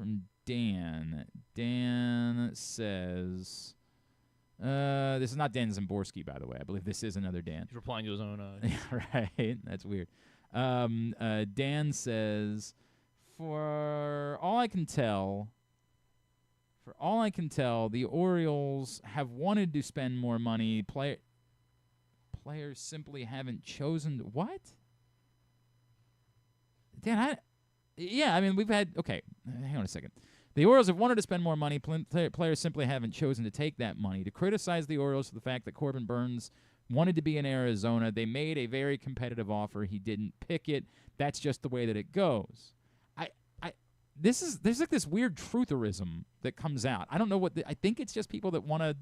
from Dan. Dan says, this is not Dan Szymborski, by the way. I believe this is another Dan. He's replying to his own. Right. That's weird. Dan says, for all I can tell, the Orioles have wanted to spend more money. Players simply haven't chosen to. What? Dan, we've had. Okay, hang on a second. The Orioles have wanted to spend more money. Players simply haven't chosen to take that money. To criticize the Orioles for the fact that Corbin Burns wanted to be in Arizona, they made a very competitive offer. He didn't pick it. That's just the way that it goes. There's like this weird trutherism that comes out. I don't know what. I think it's just people that want to.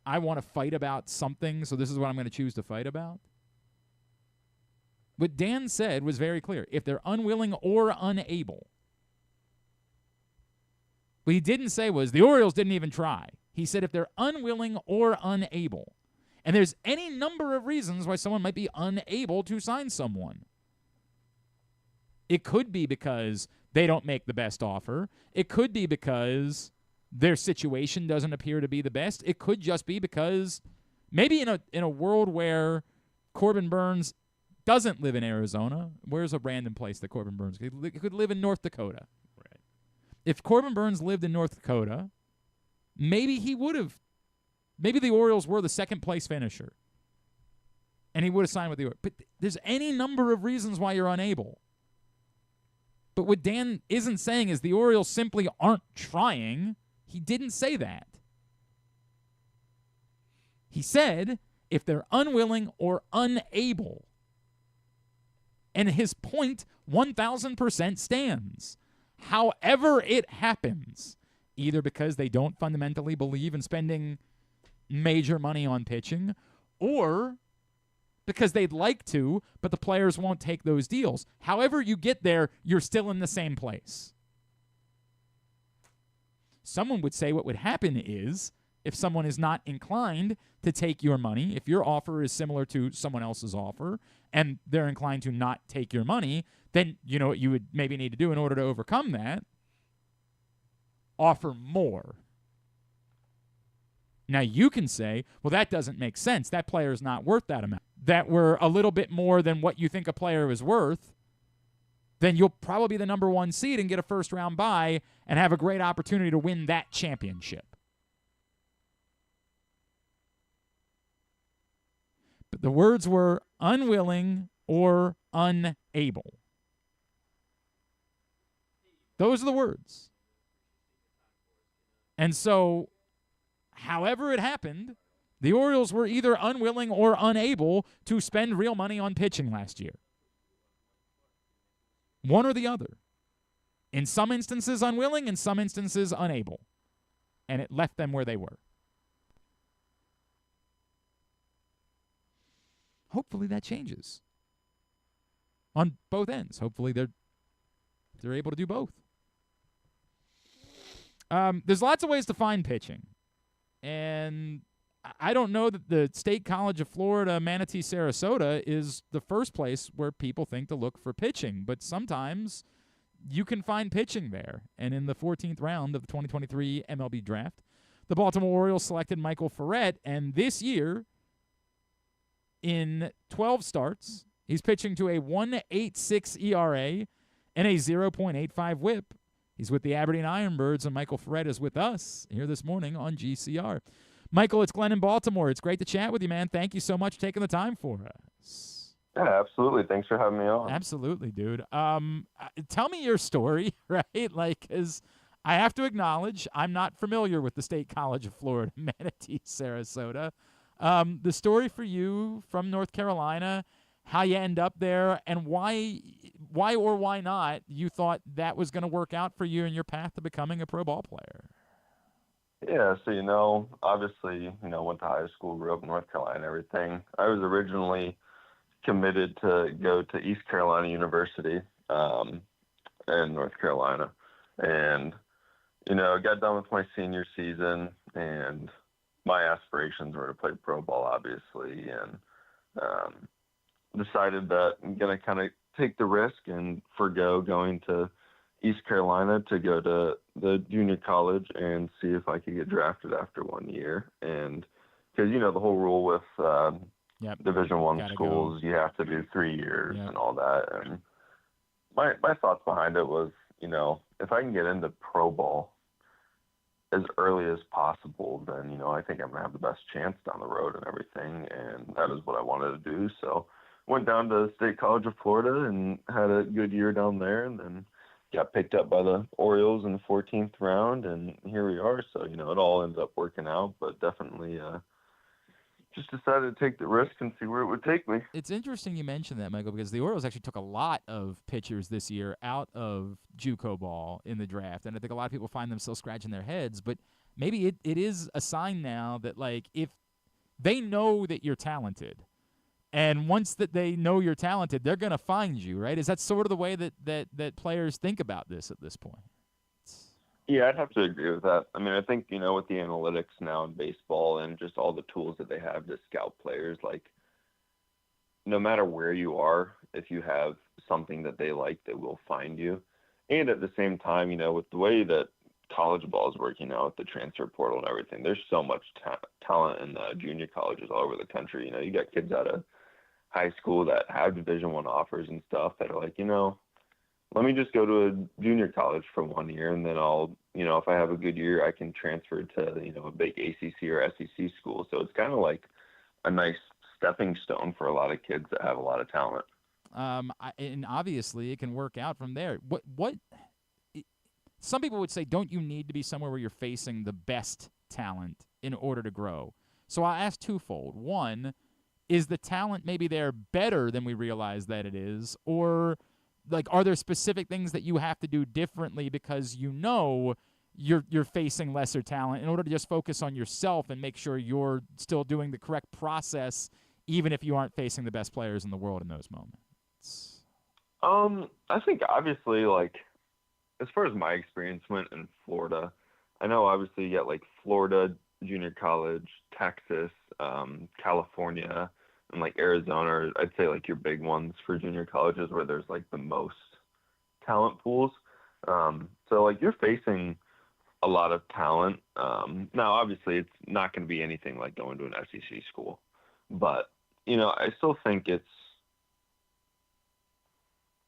I want to fight about something, so this is what I'm going to choose to fight about. What Dan said was very clear. If they're unwilling or unable. What he didn't say was the Orioles didn't even try. He said if they're unwilling or unable. And there's any number of reasons why someone might be unable to sign someone. It could be because they don't make the best offer. It could be because their situation doesn't appear to be the best. It could just be because maybe in a world where Corbin Burns doesn't live in Arizona, where's a random place that Corbin Burns could live in North Dakota? Right. If Corbin Burns lived in North Dakota, maybe he would have. Maybe the Orioles were the second place finisher, and he would have signed with the Orioles. But there's any number of reasons why you're unable. But what Dan isn't saying is the Orioles simply aren't trying. He didn't say that. He said if they're unwilling or unable. And his point 1,000% stands. However it happens, either because they don't fundamentally believe in spending major money on pitching, or because they'd like to, but the players won't take those deals. However you get there, you're still in the same place. Someone would say what would happen is, if someone is not inclined to take your money, if your offer is similar to someone else's offer, and they're inclined to not take your money, then you know what you would maybe need to do in order to overcome that? Offer more. Now, you can say, well, that doesn't make sense. That player is not worth that amount. That we're a little bit more than what you think a player is worth, then you'll probably be the number one seed and get a first-round bye and have a great opportunity to win that championship. But the words were unwilling or unable. Those are the words. And so, however it happened, the Orioles were either unwilling or unable to spend real money on pitching last year. One or the other. In some instances unwilling, in some instances unable. And it left them where they were. Hopefully that changes. On both ends. Hopefully they're able to do both. There's lots of ways to find pitching. And I don't know that the State College of Florida, Manatee, Sarasota is the first place where people think to look for pitching. But sometimes you can find pitching there. And in the 14th round of the 2023 MLB draft, the Baltimore Orioles selected Michael Forret. And this year, in 12 starts, he's pitching to a 1.86 ERA and a 0.85 whip. He's with the Aberdeen Ironbirds, and Michael Forret is with us here this morning on GCR. Michael, it's Glenn in Baltimore. It's great to chat with you, man. Thank you so much for taking the time for us. Yeah, absolutely. Thanks for having me on. Absolutely, dude. Tell me your story, right? Like, 'cause I have to acknowledge I'm not familiar with the State College of Florida, Manatee, Sarasota. The story for you from North Carolina, how you end up there, and why or why not you thought that was going to work out for you in your path to becoming a pro ball player. Yeah, so, obviously, went to high school, grew up in North Carolina and everything. I was originally committed to go to East Carolina University in North Carolina. And, got done with my senior season, and my aspirations were to play pro ball, obviously. And decided that I'm going to kind of take the risk and forgo going to East Carolina to go to the junior college and see if I could get drafted after 1 year. And because, you know, the whole rule with Division I schools, you have to do 3 years and all that. And my thoughts behind it was, you know, if I can get into pro ball as early as possible, then, you know, I think I'm going to have the best chance down the road and everything. And that is what I wanted to do. So went down to State College of Florida and had a good year down there, and then got picked up by the Orioles in the 14th round, and here we are. So, you know, it all ends up working out, but definitely just decided to take the risk and see where it would take me. It's interesting you mentioned that, Michael, because the Orioles actually took a lot of pitchers this year out of JUCO ball in the draft, and I think a lot of people find themselves scratching their heads, but maybe it is a sign now that, like, if they know that you're talented, and once that they know you're talented, they're going to find you, right? Is that sort of the way that players think about this at this point? Yeah, I'd have to agree with that. I mean, I think, you know, with the analytics now in baseball and just all the tools that they have to scout players, like, no matter where you are, if you have something that they like, they will find you. And at the same time, you know, with the way that college ball is working now with the transfer portal and everything, there's so much talent in junior colleges all over the country. You know, you got kids out of high school that have Division I offers and stuff that are like, you know, let me just go to a junior college for 1 year, and then I'll, you know, if I have a good year, I can transfer to, you know, a big ACC or SEC school. So it's kind of like a nice stepping stone for a lot of kids that have a lot of talent. And obviously it can work out from there. Some people would say, don't you need to be somewhere where you're facing the best talent in order to grow? So I'll ask twofold. One, is the talent maybe there better than we realize that it is? Or, like, are there specific things that you have to do differently because you know you're facing lesser talent in order to just focus on yourself and make sure you're still doing the correct process even if you aren't facing the best players in the world in those moments? I think obviously, like, as far as my experience went in Florida, I know obviously you got like Florida Junior College, Texas, California, and like Arizona, I'd say like your big ones for junior colleges where there's like the most talent pools. So like you're facing a lot of talent. Now obviously it's not going to be anything like going to an SEC school, but you know, I still think it's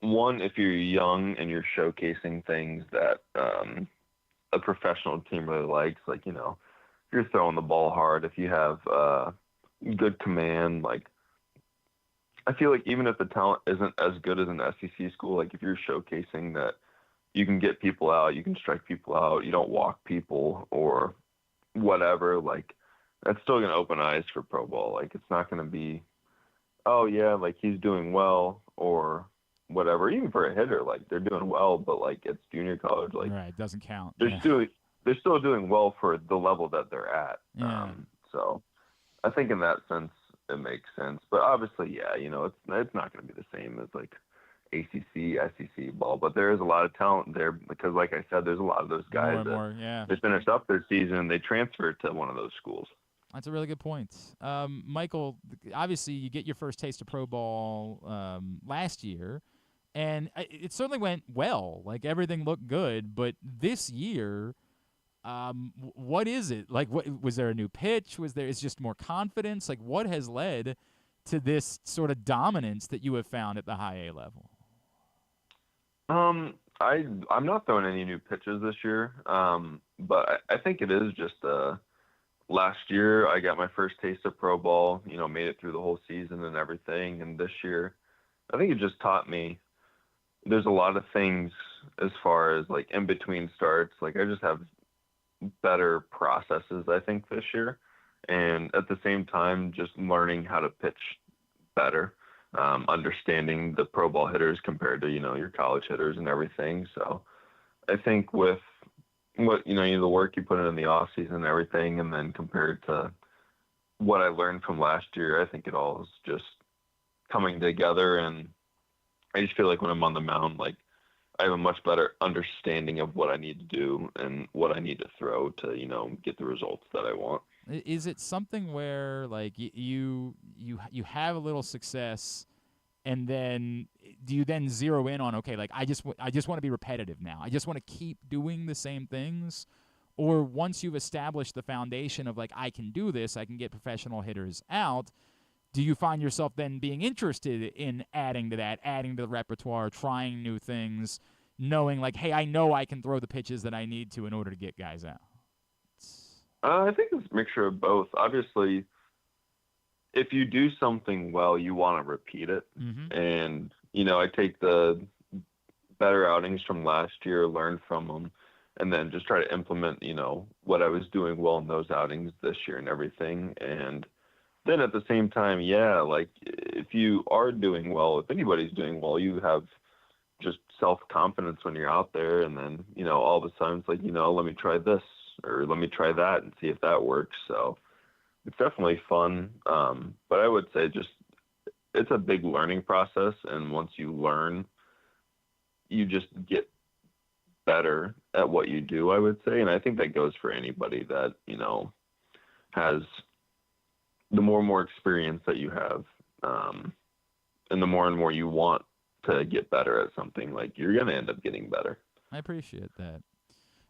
one, if you're young and you're showcasing things that a professional team really likes, like, you know, if you're throwing the ball hard, if you have good command, like, I feel like even if the talent isn't as good as an SEC school, like if you're showcasing that you can get people out, you can strike people out, you don't walk people or whatever, like that's still going to open eyes for pro ball. Like it's not going to be, oh yeah, like he's doing well or whatever. Even for a hitter, like they're doing well, but like it's junior college, like right, doesn't count. They're still doing well for the level that they're at. Yeah. So I think in that sense it makes sense. But obviously, yeah, you know, it's not going to be the same as like ACC, SEC ball, but there is a lot of talent there because, like I said, there's a lot of those guys they finish up their season and they transfer to one of those schools. That's a really good point. Michael, obviously you get your first taste of pro ball last year, and it certainly went well. Like everything looked good, but this year, what is it? Like, what was there a new pitch? Is just more confidence? Like, what has led to this sort of dominance that you have found at the high A level? I'm not throwing any new pitches this year, but I think it is just last year I got my first taste of pro ball. You know, made it through the whole season and everything, and this year, I think it just taught me there's a lot of things as far as like in between starts. Like I just have better processes, I think, this year, and at the same time just learning how to pitch better, understanding the pro ball hitters compared to, you know, your college hitters and everything. So I think with what, you know, the work you put in the off season and everything, and then compared to what I learned from last year, I think it all is just coming together. And I just feel like when I'm on the mound, like I have a much better understanding of what I need to do and what I need to throw to, you know, get the results that I want. Is it something where like you have a little success And then do you then zero in on, okay, like I just want to be repetitive now. I just want to keep doing the same things? Or once you've established the foundation of like, I can do this, I can get professional hitters out, do you find yourself then being interested in adding to that, adding to the repertoire, trying new things, knowing like, hey, I know I can throw the pitches that I need to in order to get guys out? I think it's a mixture of both. Obviously, if you do something well, you want to repeat it. Mm-hmm. And, I take the better outings from last year, learn from them, and then just try to implement, what I was doing well in those outings this year and everything. And then at the same time, like if you are doing well, if anybody's doing well, you have just self-confidence when you're out there. And then, all of a sudden it's like, let me try this or let me try that and see if that works. So it's definitely fun. But I would say it's a big learning process. And once you learn, you just get better at what you do, I would say. And I think that goes for anybody that, has the more and more experience that you have, and the more and more you want to get better at something, like you're going to end up getting better. I appreciate that.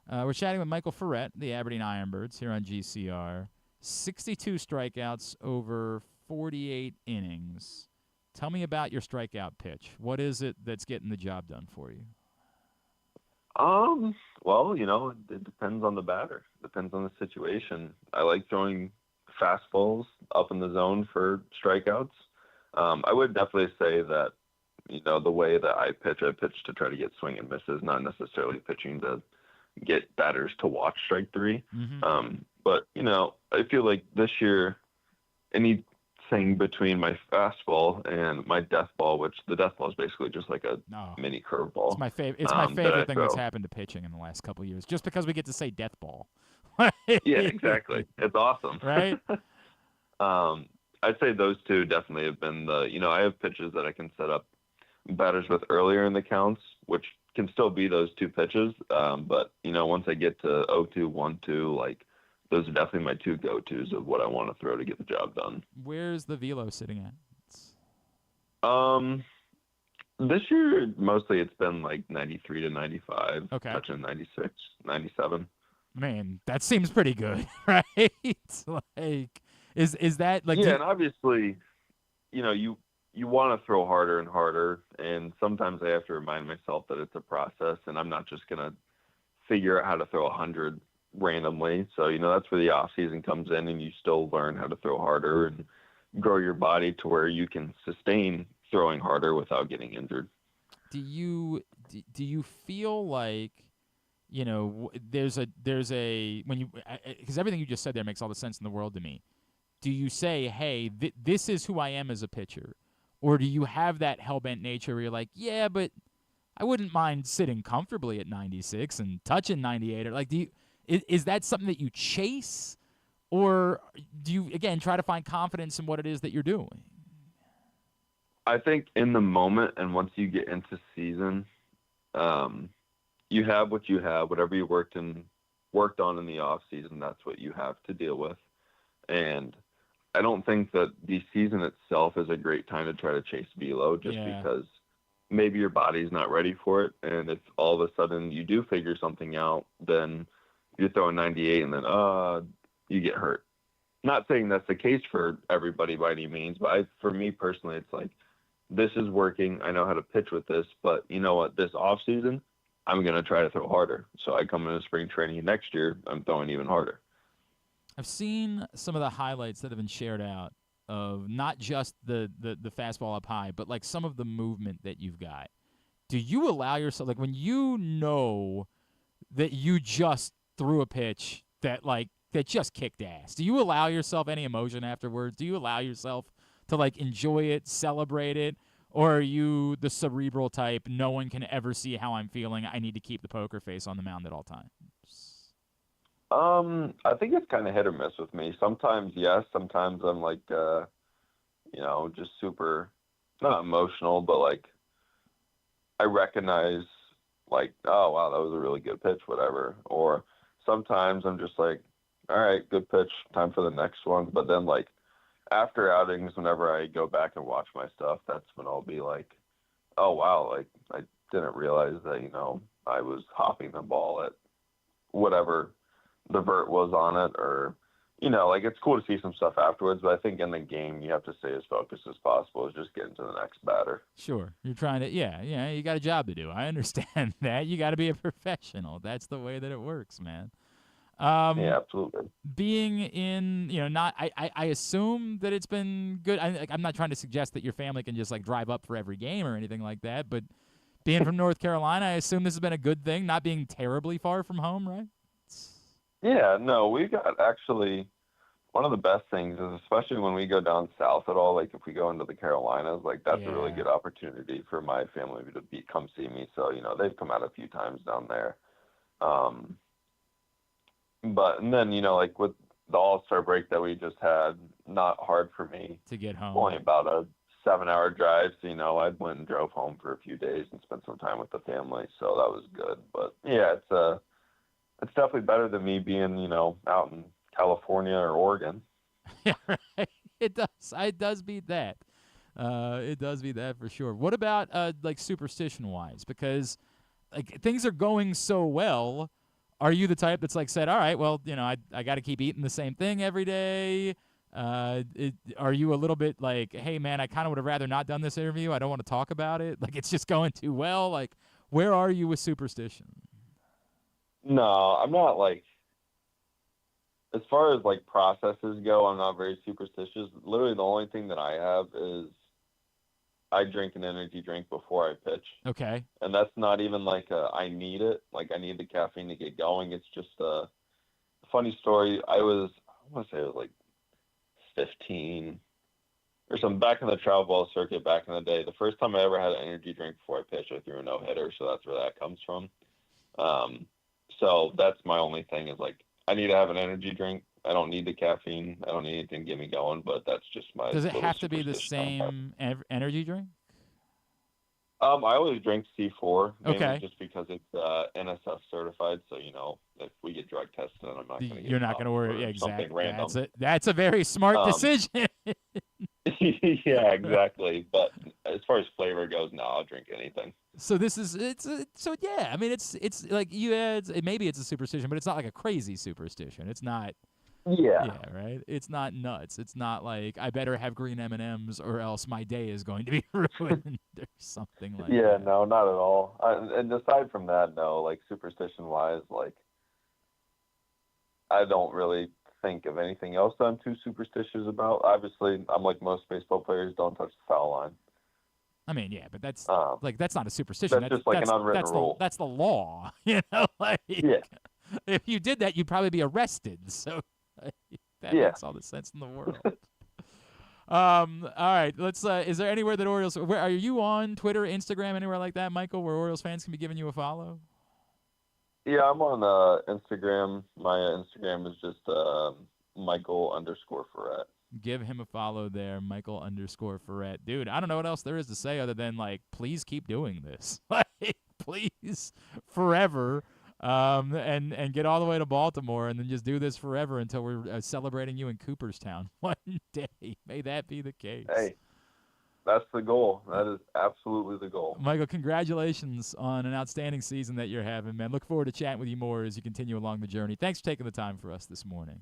We're chatting with Michael Forret, the Aberdeen Ironbirds, here on GCR. 62 strikeouts over 48 innings. Tell me about your strikeout pitch. What is it that's getting the job done for you? Well, it depends on the batter. Depends on the situation. I like throwing fastballs up in the zone for strikeouts. I would definitely say that, the way that I pitch to try to get swing and misses, not necessarily pitching to get batters to walk strike three. Mm-hmm. But, I feel like this year, anything between my fastball and my death ball, which the death ball is basically just like a mini curveball. It's my favorite thing that's happened to pitching in the last couple of years, just because we get to say death ball. Yeah, exactly. It's awesome. Right? I'd say those two definitely have been I have pitches that I can set up batters with earlier in the counts, which can still be those two pitches. But, once I get to 0-2, 1-2, like those are definitely my two go-tos of what I want to throw to get the job done. Where's the velo sitting at? This year, mostly it's been like 93 to 95, okay. Touching 96, 97. Man, that seems pretty good, right? Like, is that like? Yeah, and obviously, you want to throw harder and harder, and sometimes I have to remind myself that it's a process, and I'm not just gonna figure out how to throw 100 randomly. So that's where the off season comes in, and you still learn how to throw harder and grow your body to where you can sustain throwing harder without getting injured. Do you feel like? There's a when you, because everything you just said there makes all the sense in the world to me. Do you say, hey, this is who I am as a pitcher? Or do you have that hell-bent nature where you're like, yeah, but I wouldn't mind sitting comfortably at 96 and touching 98? Or like, is that something that you chase? Or do you, again, try to find confidence in what it is that you're doing? I think in the moment, and once you get into season, you have what you have. Whatever you worked on in the off season, that's what you have to deal with. And I don't think that the season itself is a great time to try to chase velo, just because maybe your body's not ready for it. And if all of a sudden you do figure something out, then you're throwing 98 and then you get hurt. Not saying that's the case for everybody by any means, but for me personally, it's like, this is working. I know how to pitch with this, but you know what? This off season, I'm going to try to throw harder. So I come into spring training next year, I'm throwing even harder. I've seen some of the highlights that have been shared out of not just the fastball up high, but like some of the movement that you've got. Do you allow yourself, like when you know that you just threw a pitch that just kicked ass, do you allow yourself any emotion afterwards? Do you allow yourself to like enjoy it, celebrate it? Or are you the cerebral type, no one can ever see how I'm feeling, I need to keep the poker face on the mound at all times? I think it's kind of hit or miss with me. Sometimes, yes. Sometimes I'm like, just super, not emotional, but like I recognize like, oh, wow, that was a really good pitch, whatever. Or sometimes I'm just like, all right, good pitch, time for the next one. But then like after outings, whenever I go back and watch my stuff, that's when I'll be like, oh, wow, like I didn't realize that, I was hopping the ball at whatever the vert was on it, or, like it's cool to see some stuff afterwards, but I think in the game you have to stay as focused as possible, is just getting to the next batter. Sure. You're trying to, you got a job to do. I understand that. You got to be a professional. That's the way that it works, man. Yeah, absolutely. Being in, not, I assume that it's been good. I'm not trying to suggest that your family can just like drive up for every game or anything like that, but being from North Carolina, I assume this has been a good thing, not being terribly far from home, right? Yeah, no, we got actually one of the best things is, especially when we go down south at all, like if we go into the Carolinas, like that's a really good opportunity for my family to come see me. So, they've come out a few times down there. But, and then, like with the All-Star break that we just had, not hard for me to get home. Only about a 7-hour drive. So, I went and drove home for a few days and spent some time with the family. So that was good. But yeah, it's definitely better than me being, out in California or Oregon. Yeah, right. It does. It does beat that. It does beat that for sure. What about like superstition-wise? Because like things are going so well. Are you the type that's like said, all right, well, I got to keep eating the same thing every day? Are you a little bit like, hey, man, I kind of would have rather not done this interview. I don't want to talk about it. Like, it's just going too well. Like, where are you with superstition? No, I'm not like, as far as like processes go, I'm not very superstitious. Literally the only thing that I have is I drink an energy drink before I pitch. Okay. And that's not even like I need it. Like I need the caffeine to get going. It's just a funny story. I want to say it was like 15 or something, back in the travel ball circuit back in the day. The first time I ever had an energy drink before I pitched, I threw a no-hitter. So that's where that comes from. So that's my only thing is like, I need to have an energy drink. I don't need the caffeine. I don't need anything to get me going, but that's just my. Does it have to be the same energy drink? I always drink C4, okay, just because it's NSF certified. So if we get drug tested, I'm not going to. You're not going to worry. Exactly. Something random. That's a very smart decision. Yeah, exactly. But as far as flavor goes, no, I'll drink anything. So yeah. I mean, it's like maybe it's a superstition, but it's not like a crazy superstition. It's not. Yeah. Yeah, right? It's not nuts. It's not like I better have green M&Ms or else my day is going to be ruined or something like that. Yeah, no, not at all. And aside from that, no, like superstition-wise, like I don't really think of anything else that I'm too superstitious about. Obviously, I'm like most baseball players, don't touch the foul line. I mean, yeah, but that's that's not a superstition. That's just like an unwritten rule. That's the law, Like, yeah. If you did that, you'd probably be arrested. So that makes all the sense in the world. All right, let's. Is there anywhere that Orioles? Where are you on Twitter, Instagram, anywhere like that, Michael, where Orioles fans can be giving you a follow? Yeah, I'm on Instagram. My Instagram is just Michael_Forret. Give him a follow there, Michael_Forret. Dude, I don't know what else there is to say other than like, please keep doing this. Like, please, forever. And get all the way to Baltimore and then just do this forever until we're celebrating you in Cooperstown one day. May that be the case. Hey, that's the goal. That is absolutely the goal. Michael, congratulations on an outstanding season that you're having, man. Look forward to chatting with you more as you continue along the journey. Thanks for taking the time for us this morning.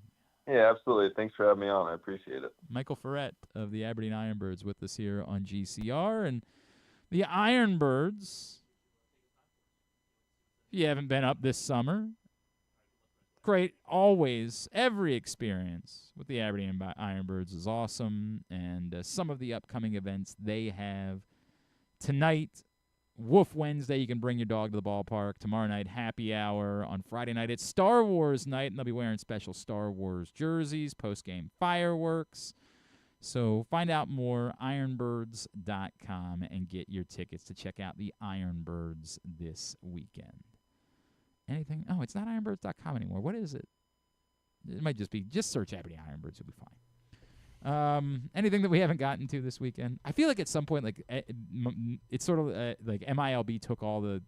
Yeah, absolutely. Thanks for having me on. I appreciate it. Michael Forret of the Aberdeen Ironbirds with us here on GCR. And the Ironbirds, if you haven't been up this summer, great, always, every experience with the Aberdeen Ironbirds is awesome, and some of the upcoming events they have tonight, Woof Wednesday, you can bring your dog to the ballpark. Tomorrow night, happy hour. On Friday night, it's Star Wars night, and they'll be wearing special Star Wars jerseys, post-game fireworks. So find out more, ironbirds.com, and get your tickets to check out the Ironbirds this weekend. Anything? Oh, it's not ironbirds.com anymore. What is it? It might just be, just search Aberdeen Ironbirds. You'll be fine. Anything that we haven't gotten to this weekend? I feel like at some point, like it's sort of like MILB took all the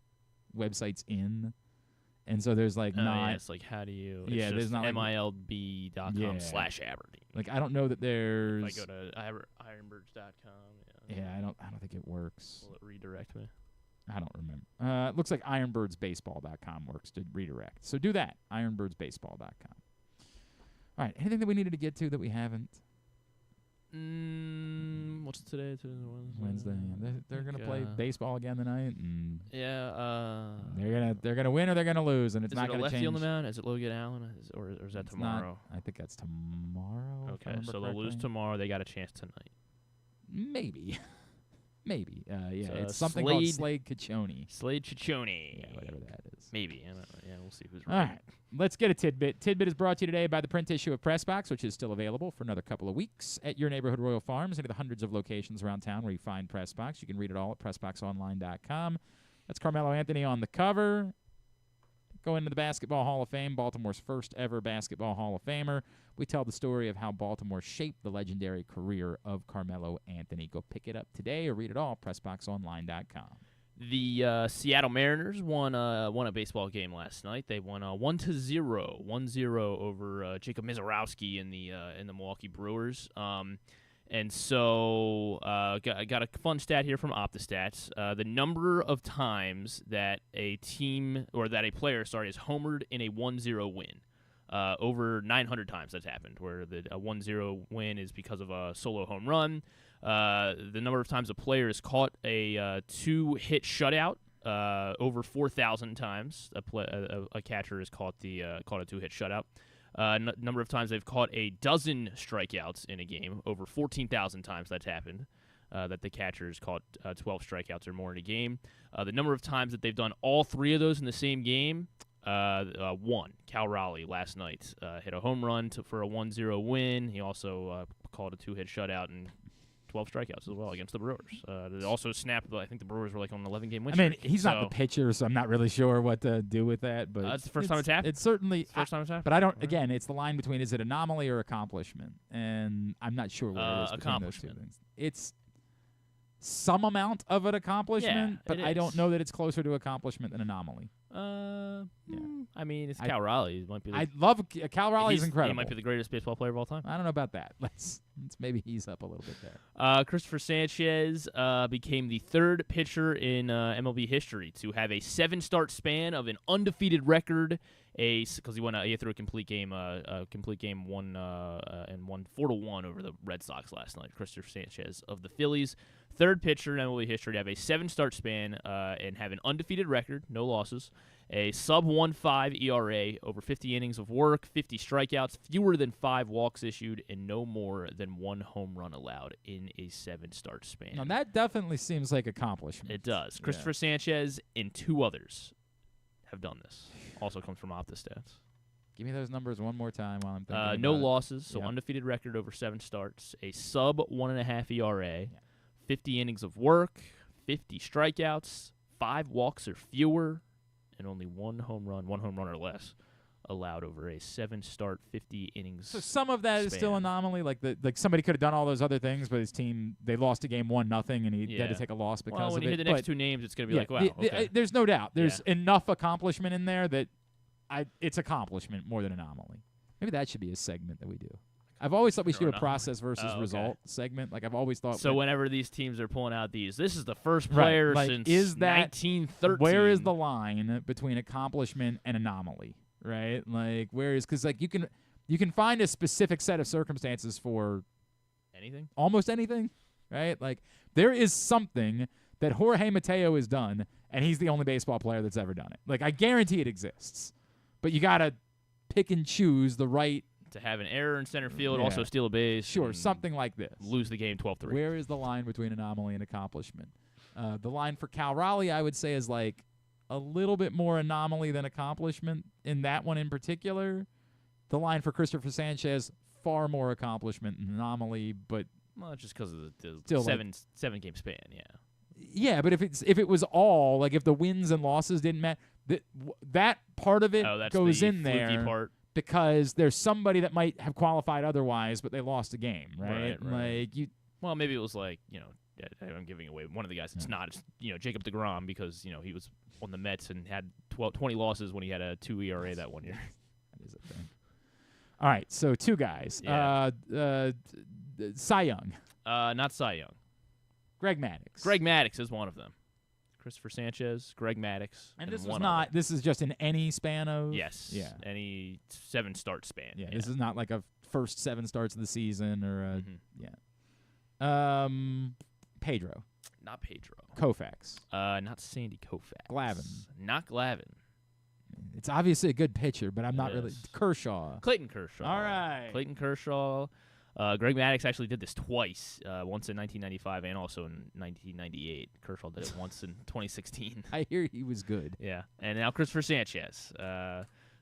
websites in, And so there's like not. It's like how do you? Yeah, it's there's just not like MILB.com/Aberdeen. Like I don't know that there's. If I go to Ironbirds.com. Yeah, I don't think it works. Will it redirect me? I don't remember. It looks like ironbirdsbaseball.com works to redirect. So do that. ironbirdsbaseball.com. All right. Anything that we needed to get to that we haven't? What's today? Today's Wednesday. They're gonna play baseball again tonight, and they're gonna win or they're gonna lose, and it's not gonna change. Is it a lefty on the mound? Is it Logan Allen? Or is that tomorrow? I think that's tomorrow. Okay, so they'll lose tomorrow. They got a chance tonight. Maybe. Maybe. Yeah, it's So something called Slade Ciccione. Slade Ciccione. Yeah, whatever that is. Maybe. I don't know. Yeah, we'll see who's All right. right. Let's get a tidbit. Tidbit is brought to you today by the print issue of Press Box, which is still available for another couple of weeks at your neighborhood Royal Farms, any of the hundreds of locations around town where you find Press Box. You can read it all at PressBoxOnline.com. That's Carmelo Anthony on the cover. Going to the Basketball Hall of Fame, Baltimore's first ever Basketball Hall of Famer. We tell the story of how Baltimore shaped the legendary career of Carmelo Anthony. Go pick it up today or read it all at PressBoxOnline.com. The Seattle Mariners won a baseball game last night. They won 1-0 over Jacob Mizorowski in the Milwaukee Brewers. And so got a fun stat here from OptaStats. The number of times that a player is homered in a 1-0 win. Over 900 times that's happened, where a 1-0 win is because of a solo home run. The number of times a player has caught a two-hit shutout, over 4,000 times a catcher has caught a two-hit shutout. Number of times they've caught a dozen strikeouts in a game, over 14,000 times that's happened, that the catcher's caught 12 strikeouts or more in a game. The number of times that they've done all three of those in the same game, one. Cal Raleigh last night hit a home run for a 1-0 win. He also called a two-hit shutout and 12 strikeouts as well against the Brewers. They also snapped. I think the Brewers were like on an 11-game win streak. He's not the pitcher, so I'm not really sure what to do with that. But it's the first time it's happened. It's certainly first time it's happened. But I don't. Right. Again, it's the line between is it anomaly or accomplishment, and I'm not sure what it is between those two things. It's some amount of an accomplishment, but I don't know that it's closer to accomplishment than anomaly. I mean, it's Cal Raleigh. I love Cal Raleigh. Is incredible. He might be the greatest baseball player of all time. I don't know about that. Let's maybe ease up a little bit there. Christopher Sanchez became the third pitcher in MLB history to have a 7-start span of an undefeated record. Because he threw a complete game, won 4-1 over the Red Sox last night. Christopher Sanchez of the Phillies, third pitcher in MLB history to have a 7-start span and have an undefeated record, no losses, a sub-1.5 ERA, over 50 innings of work, 50 strikeouts, fewer than 5 walks issued, and no more than 1 home run allowed in a 7-start span. Now that definitely seems like accomplishment. It does. Christopher Sanchez and 2 others have done this. Also comes from OptaStats. Give me those numbers one more time while I'm thinking. No losses, so undefeated record over 7 starts, a sub-1.5 ERA, 50 innings of work, 50 strikeouts, 5 walks or fewer, and only 1 home run or less allowed over a 7-start, 50 innings. So some of that is still anomaly. Like somebody could have done all those other things, but his team, they lost a game 1-0, and he had to take a loss because of it. When you hear the next 2 names, it's going to be like, wow. Okay. There's no doubt. There's enough accomplishment in there that it's accomplishment more than anomaly. Maybe that should be a segment that we do. I've always thought we should do a process versus result segment. Like I've always thought. So whenever these teams are pulling out this is the first player since 1913. Where is the line between accomplishment and anomaly? Right? Like where is, because like you can find a specific set of circumstances for anything, almost anything, right? Like there is something that Jorge Mateo has done, and he's the only baseball player that's ever done it. Like I guarantee it exists, but you gotta pick and choose the right. To have an error in center field, also steal a base. Sure, something like this. Lose the game 12-3. Where is the line between anomaly and accomplishment? The line for Cal Raleigh, I would say, is like a little bit more anomaly than accomplishment in that one in particular. The line for Christopher Sanchez, far more accomplishment than anomaly, but just because of the 7-game span, Yeah, but if it was all like if the wins and losses didn't matter, that part of it goes in there. Part. Because there's somebody that might have qualified otherwise, but they lost a game, right? Right. Like Well, maybe it was like I'm giving away one of the guys. It's not. It's, Jacob deGrom because he was on the Mets and had 20 losses when he had a 2 ERA that one year. That is a thing. All right, so 2 guys. Yeah. Cy Young. Not Cy Young. Greg Maddux. Greg Maddux is one of them. Christopher Sanchez, Greg Maddux. And this was not. This is just in any span of. Yes. Yeah. Any 7-start span. Yeah. This is not like a first 7 starts of the season or a, Pedro. Not Pedro. Koufax. Not Sandy Koufax. Glavine. Not Glavine. It's obviously a good pitcher, but I'm not really. Kershaw. Clayton Kershaw. All right. Clayton Kershaw. Greg Maddux actually did this twice, once in 1995 and also in 1998. Kershaw did it once in 2016. I hear he was good. Yeah, and now Christopher Sanchez.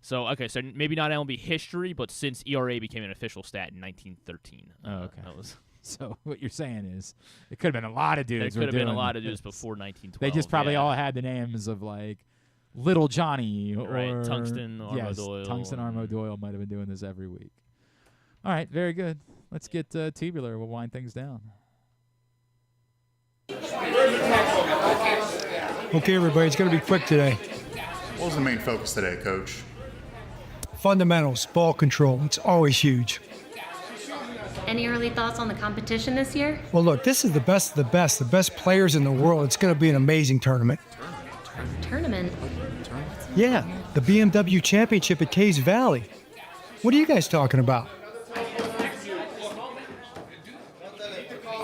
So maybe not MLB history, but since ERA became an official stat in 1913. Okay. That was so what you're saying is it could have been a lot of dudes. There could have been a lot of dudes before 1912. They just probably all had the names of like Little Johnny or Tungsten Armo Doyle. Tungsten Armo Doyle might have been doing this every week. All right, very good. Let's get Tubular. We'll wind things down. Okay, everybody, it's going to be quick today. What was the main focus today, Coach? Fundamentals, ball control. It's always huge. Any early thoughts on the competition this year? Well, look, this is the best of the best players in the world. It's going to be an amazing tournament. Tournament? Yeah, the BMW Championship at Caves Valley. What are you guys talking about?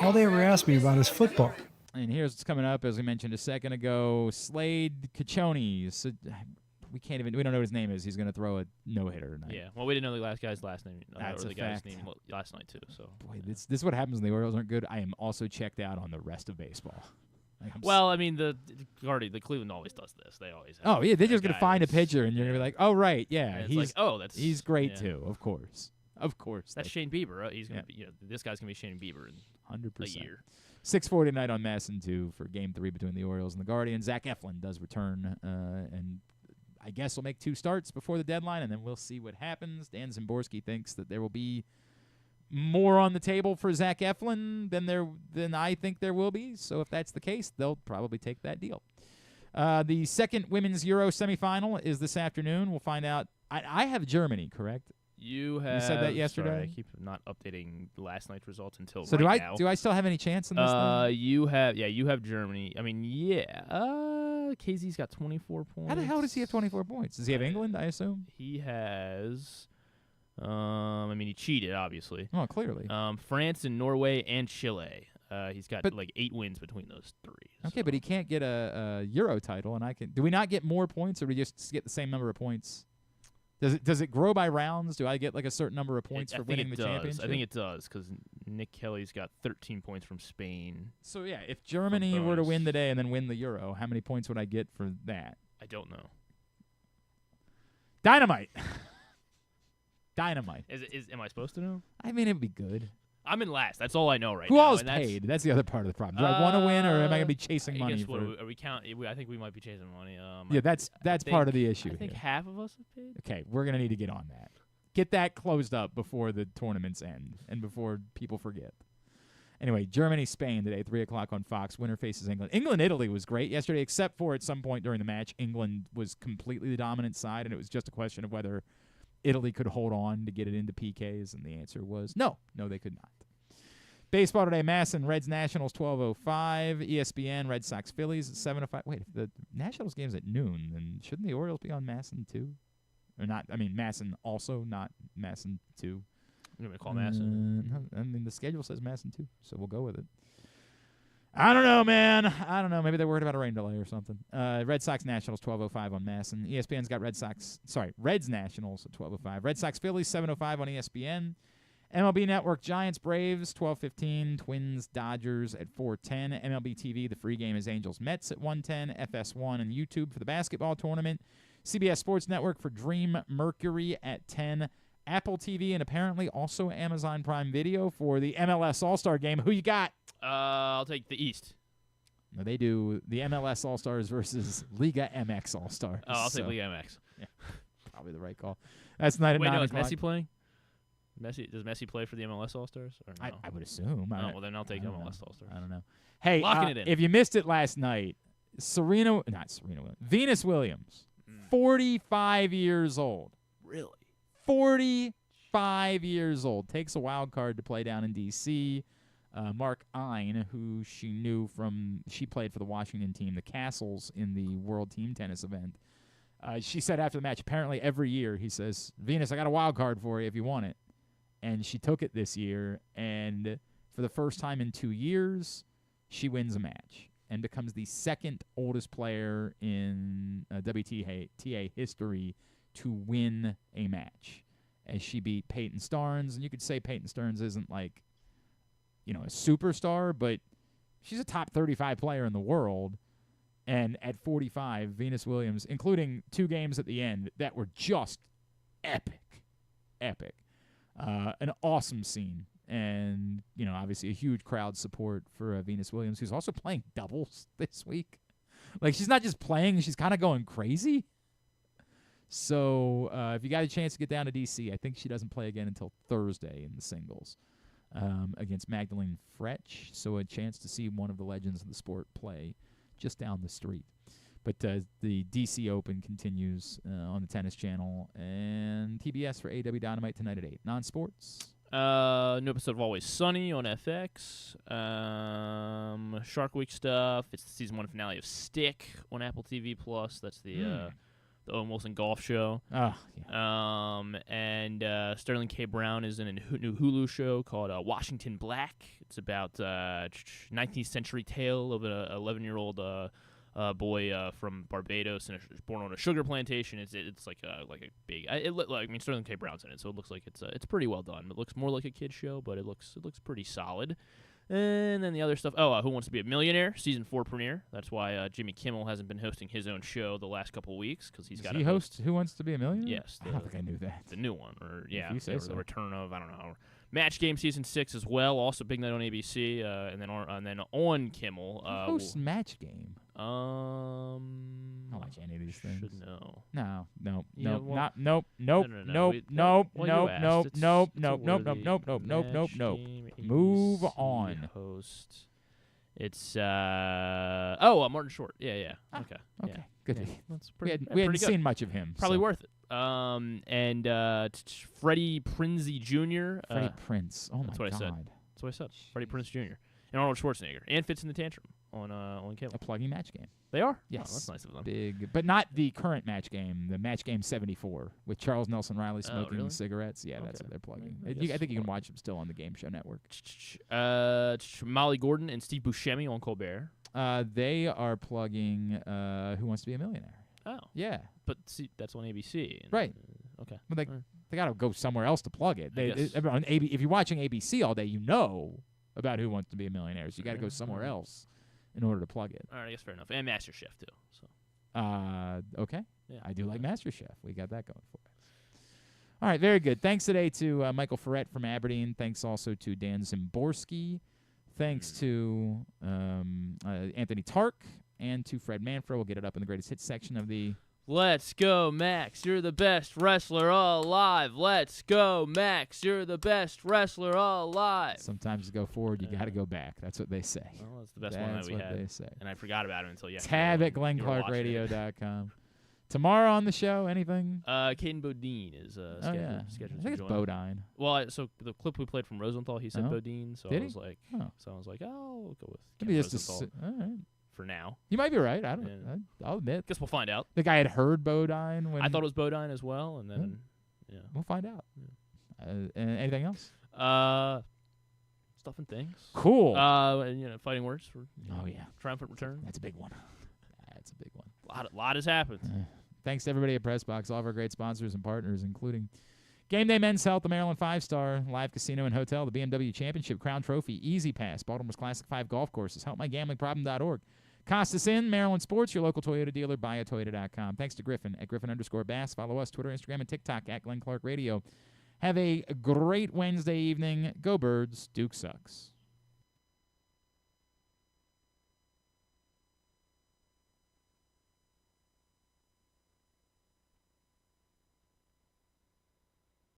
All they ever ask me about is football. And here's what's coming up, as we mentioned a second ago. Slade Caccione. So we don't know what his name is. He's going to throw a no-hitter tonight. Yeah, well, we didn't know the guy's last name. That's or a the guy's fact. name last night, too. So. Boy, this is what happens when the Orioles aren't good. I am also checked out on the rest of baseball. Well, I mean, the Cleveland always does this. They always have they're just going to find a that's- pitcher, and you're going to be like, oh, right, yeah. And it's he's great, too, of course. Of course. That's Shane Bieber. Right? He's gonna be, this guy's going to be Shane Bieber in 100%. a year. 6:40 tonight on Masson 2 for Game 3 between the Orioles and the Guardians. Zach Eflin does return, and I guess will make 2 starts before the deadline, and then we'll see what happens. Dan Szymborski thinks that there will be more on the table for Zach Eflin than I think there will be. So if that's the case, they'll probably take that deal. The second Women's Euro semifinal is this afternoon. We'll find out. I have Germany, correct? You said that yesterday? Sorry, I keep not updating last night's results until So now. do I still have any chance in this thing? You have Germany. I mean, KZ's got 24 points. How the hell does he have 24 points? Does he have England, I assume? He has he cheated, obviously. Oh, clearly. France and Norway and Chile. He's got 8 wins between those 3. Okay, but he can't get a Euro title, and I can. Do we not get more points, or do we just get the same number of points? Does it grow by rounds? Do I get like a certain number of points for winning the championship? I think it does, because Nick Kelly's got 13 points from Spain. So yeah, if Germany were to win today and then win the Euro, how many points would I get for that? I don't know. Dynamite. Dynamite. Am I supposed to know? I mean, it'd be good. I'm in last. That's all I know right Who now. all is paid? That's the other part of the problem. Do I want to win, or am I going to be chasing money? I think we might be chasing money. Yeah, that's part of the issue. I think here. half of us have paid. Okay, we're going to need to get on that. Get that closed up before the tournaments end and before people forget. Anyway, Germany-Spain today, 3 o'clock on Fox. Winner faces England. England-Italy was great yesterday, except for at some point during the match, England was completely the dominant side, and it was just a question of whether Italy could hold on to get it into PKs, and the answer was no. No, they could not. Baseball today, Masson, Reds Nationals, 12:05. ESPN, Red Sox Phillies, 7:05. Wait, if the Nationals game's at noon, then shouldn't the Orioles be on Masson too? Or not? I mean, Masson also, not Masson 2. You want me to call Masson? No, I mean, the schedule says Masson 2, so we'll go with it. I don't know, man. I don't know. Maybe they're worried about a rain delay or something. Red Sox Nationals, 12:05 on Masson. ESPN's got Reds Nationals at 12:05. Red Sox Phillies, 7:05 on ESPN. MLB Network, Giants, Braves, 12:15. Twins, Dodgers at 4:10. MLB TV, the free game is Angels, Mets at 1:10. FS1 and YouTube for the basketball tournament. CBS Sports Network for Dream Mercury at 10. Apple TV and apparently also Amazon Prime Video for the MLS All-Star Game. Who you got? I'll take the East. No, they do the MLS All-Stars versus Liga MX All-Stars. Oh, I'll take Liga MX. Yeah, probably the right call. That's tonight at 9 Wait, no, is o'clock. Messi playing? Messi play for the MLS All-Stars? Or no? I would assume. Well, then I'll take I don't MLS know. All-Stars. I don't know. Hey, Locking it in. if you missed it last night, Venus Williams, 45 years old. Really? 45 years old. Takes a wild card to play down in D.C. Mark Ein, who she played for the Washington team, the Castles, in the World Team Tennis event. She said after the match, apparently every year, he says, Venus, I got a wild card for you if you want it. And she took it this year, and for the first time in 2 years, she wins a match and becomes the second oldest player in WTA history to win a match, as she beat Peyton Stearns. And you could say Peyton Stearns isn't like, a superstar, but she's a top 35 player in the world. And at 45, Venus Williams, including 2 games at the end that were just epic. An awesome scene. And, obviously a huge crowd support for Venus Williams, who's also playing doubles this week. Like, she's not just playing, she's kind of going crazy. So if you got a chance to get down to D.C., I think she doesn't play again until Thursday in the singles against Magdalene Fretch. So a chance to see one of the legends of the sport play just down the street. But the D.C. Open continues on the Tennis Channel and TBS for AW Dynamite tonight at 8. Non-sports? New episode of Always Sunny on FX. Shark Week stuff. It's the season 1 finale of Stick on Apple TV Plus. That's the Owen Wilson golf show. Oh, yeah. And Sterling K. Brown is in a new Hulu show called Washington Black. It's about 19th century tale of an 11-year-old boy from Barbados and born on a sugar plantation. It's like a big. Sterling K. Brown's in it, so it looks like it's pretty well done. It looks more like a kid show, but it looks pretty solid. And then the other stuff. Who Wants to Be a Millionaire? Season 4 premiere. That's why Jimmy Kimmel hasn't been hosting his own show the last couple weeks, because he's got. He host Who Wants to Be a Millionaire? Yes. I don't think I knew that. The new one, or the return of, I don't know. Match Game Season 6 as well. Also big night on ABC, and then on Kimmel. Who hosts Match Game? I don't watch any of these things. Should know. No. Move on. Host. It's Martin Short. Yeah. Okay. Good. Yeah. That's We pretty. hadn't seen much of him. Probably so. worth it. And Freddie Prinze Jr. Freddie Prinze. Oh my that's what God. That's what I said. Freddie Prinze Jr. and Arnold Schwarzenegger and Fits in the Tantrum on cable. A plugging Match Game. They are? Yes. Oh, that's nice of them. Big, but not the current Match Game. The Match Game 74 with Charles Nelson Riley smoking really? cigarettes. Yeah, that's what they're plugging. I I think you can watch them still on the Game Show Network. Molly Gordon and Steve Buscemi on Colbert. They are plugging Who Wants to Be a Millionaire. Oh. Yeah. But see, that's on ABC. Right. Okay. But they got to go somewhere else to plug it. guess. If you're watching ABC all day, you know about Who Wants to Be a Millionaire. So you got to go somewhere else in order to plug it. All right, I guess fair enough. And MasterChef too. So. Okay. Yeah. I do like MasterChef. We got that going for us. All right, very good. Thanks today to Michael Forret from Aberdeen. Thanks also to Dan Szymborski. Thanks to Anthony Tarke and to Fred Manfra. We'll get it up in the greatest hits section of the... Let's go, Max. You're the best wrestler alive. Let's go, Max. You're the best wrestler alive. Sometimes to go forward, you got to go back. That's what they say. Well, that's the best one that we had. That's what they say. And I forgot about it until yesterday. Tab at GlennClarkRadio.com. Tomorrow on the show, anything? Caden Bodine is scheduled I think to it's join. Bodine. Well, so the clip we played from Rosenthal, he said Bodine. So Did I was like, Oh. I'll go with Maybe Ken just Rosenthal all right. for now. You might be right. I'll admit. Guess we'll find out. The guy had heard Bodine when I thought it was Bodine as well, and then we'll find out. Anything else? Stuff and things. Cool. And fighting words for triumphant return. That's a big one. That's a big one. A lot has happened. Thanks to everybody at PressBox, all of our great sponsors and partners, including Game Day Men's Health, the Maryland 5-Star, Live Casino and Hotel, the BMW Championship, Crown Trophy, Easy Pass, Baltimore's Classic 5 Golf Courses, HelpMyGamblingProblem.org, Costas Inn, Maryland Sports, your local Toyota dealer, buyatoyota.com. Thanks to Griffin at Griffin_Bass. Follow us, Twitter, Instagram, and TikTok at Glenn Clark Radio. Have a great Wednesday evening. Go Birds. Duke sucks.